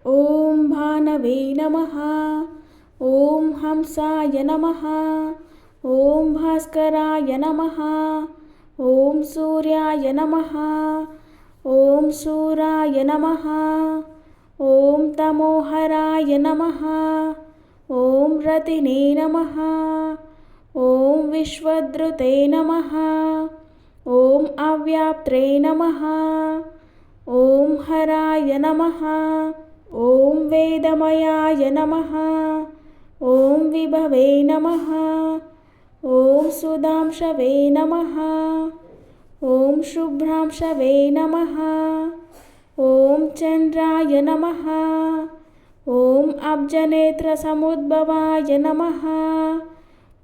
ॐ भानवे नमः। ॐ हंसाय नमः। ॐ भास्कराय नमः। ॐ सूर्याय नमः। ॐ शूराय नमः। ॐ तमोहराय नमः। ॐ रतिने नमः। ॐ विश्वद्रुते नमः। ॐ अव्याप्त्रे नमः। ॐ हराय नमः। ॐ वेदमयाय नमः। ॐ विभवे नमः। ॐ सुधांशवे नमः। ॐ शुभ्रांशवे नमः। ॐ चन्द्राय नमः। ॐ अब्जनेत्रसमुद्भवाय नमः।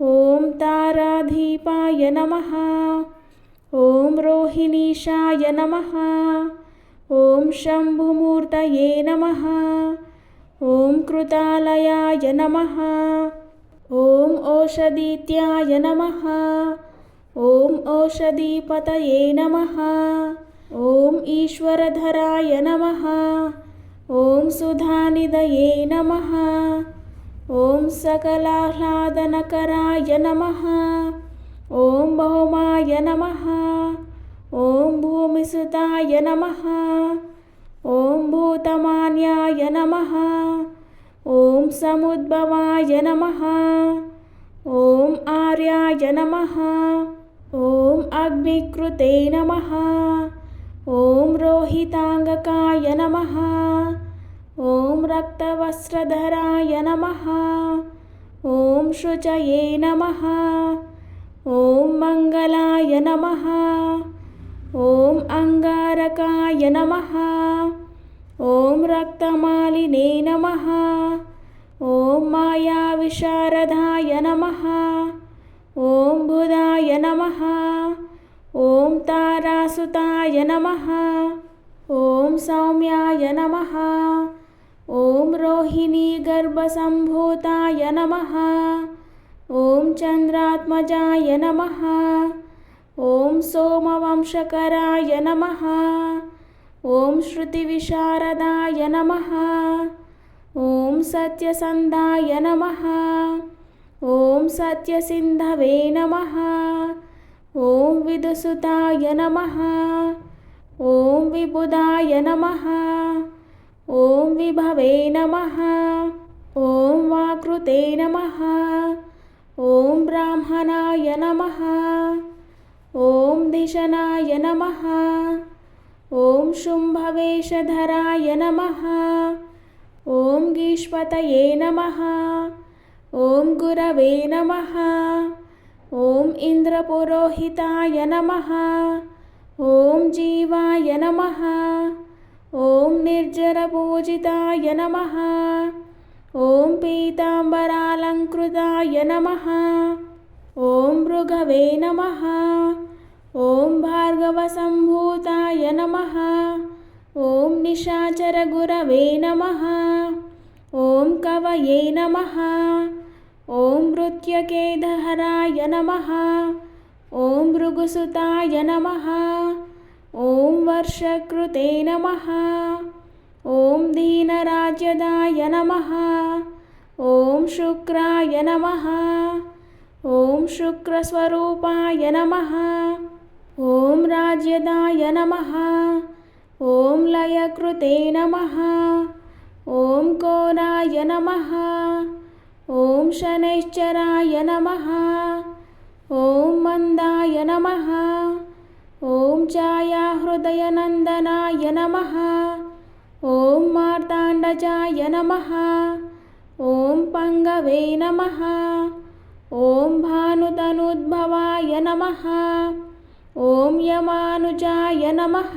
ॐ ताराधीपाय नमः। ॐ रोहिणीशाय नमः। ॐ शम्भुमूर्तये नमः। ॐ कृतालयाय नमः। ॐ ओषधीत्याय नमः। ॐ ओषधीपतये नमः। ॐ ईश्वरधराय नमः। ॐ सुधानिधये नमः। ॐ सकलाह्लादनकराय नमः। ॐ भौमाय नमः। ॐ भूमिसुताय नमः। ॐ भूतमान्याय नमः। ॐ समुद्भवाय नमः। ॐ आर्याय नमः। ॐ अग्निकृते नमः। ॐ रोहिताङ्गकाय नमः। ॐ रक्तवस्त्रधराय नमः। ॐ शुचये नमः। ॐ मङ्गलाय नमः। ॐ अङ्गारकाय नमः। ॐ रक्तमालिने नमः। ॐ मायाविशारदाय नमः। ॐ बुधाय नमः। ॐ तारासुताय नमः। ॐ सौम्याय नमः। ॐ रोहिणीगर्भसम्भूताय नमः। ॐ चन्द्रात्मजाय नमः। ॐ सोमवंशकराय नमः। ॐ श्रुतिविशारदाय नमः। ॐ सत्यसन्धाय नमः। ॐ सत्यसिन्धवे नमः। ॐ विदुसुताय नमः। ॐ विबुधाय नमः। ॐ विभवे नमः। ॐ वाकृते नमः। ॐ ब्राह्मणाय नमः। ॐ धिषणाय नमः। ॐ शुम्भवेषधराय नमः। ॐ गीष्पतये नमः। ॐ गुरवे नमः। ॐ इन्द्रपुरोहिताय नमः। ॐ जीवाय नमः। ॐ निर्जरपूजिताय नमः। ॐ पीताम्बरालङ्कृताय नमः। ॐ भृगवे नमः। ॐ भार्गवसम्भूताय नमः। ॐ निशाचरगुरवे नमः। ॐ कवये नमः। ॐ मृत्यकेधहराय नमः। ॐ भृगुसुताय नमः। ॐ वर्षकृते नमः। ॐ दीनराज्यदाय नमः। ॐ शुक्राय नमः। ॐ शुक्रस्वरूपाय नमः। ॐ राज्यदाय नमः। ॐ लयकृते नमः। ॐ कोराय नमः। ॐ शनैश्चराय नमः। ॐ मन्दाय नमः। ॐ छायाहृदयनन्दनाय नमः। ॐ मार्ताण्डजाय नमः। ॐ पङ्गवे नमः। ॐ भानुतनुद्भवाय नमः। ॐ यमानुजाय नमः।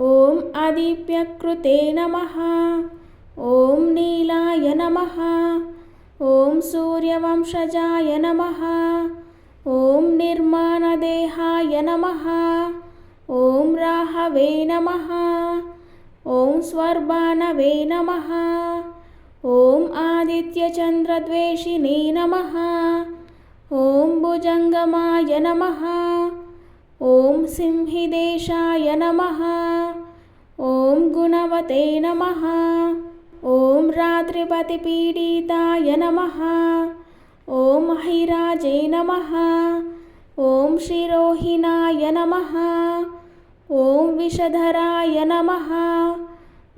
ॐ अदीप्यकृते नमः। ॐ नीलाय नमः। ॐ सूर्यवंशजाय नमः। ॐ निर्माणदेहाय नमः। ॐ राहवे नमः। ॐ स्वर्भानवे नमः। ॐ आदित्यचन्द्रद्वेषिणे नमः। ॐ भुजङ्गमाय नमः। ॐ सिंहिदेशाय नमः। ॐ गुणवते नमः। रात्रिपतिपीडिताय नमः। ॐ महिराजे नमः। ॐ शिरोहिणाय नमः। ॐ विषधराय नमः।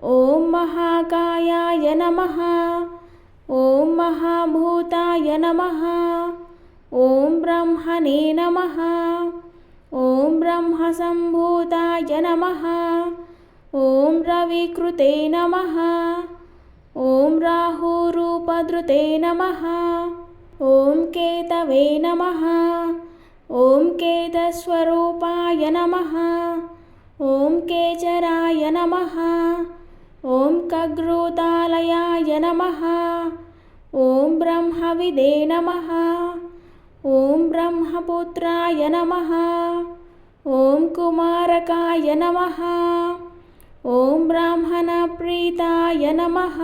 ॐ महाकायाय नमः। ॐ महाभूताय नमः। ॐ ब्रह्मणे नमः। ॐ ब्रह्मसम्भूताय नमः। ॐ रविकृते नमः। ॐ राहुरूपधृते नमः। ॐ केतवे नमः। ॐ केतस्वरूपाय नमः। ॐ केचराय नमः। ॐ खग्रोतालयाय नमः। ॐ ब्रह्मविदे नमः। ॐ ब्रह्मपुत्राय नमः। ॐ कुमारकाय नमः। ॐ ब्राह्मणप्रीताय नमः।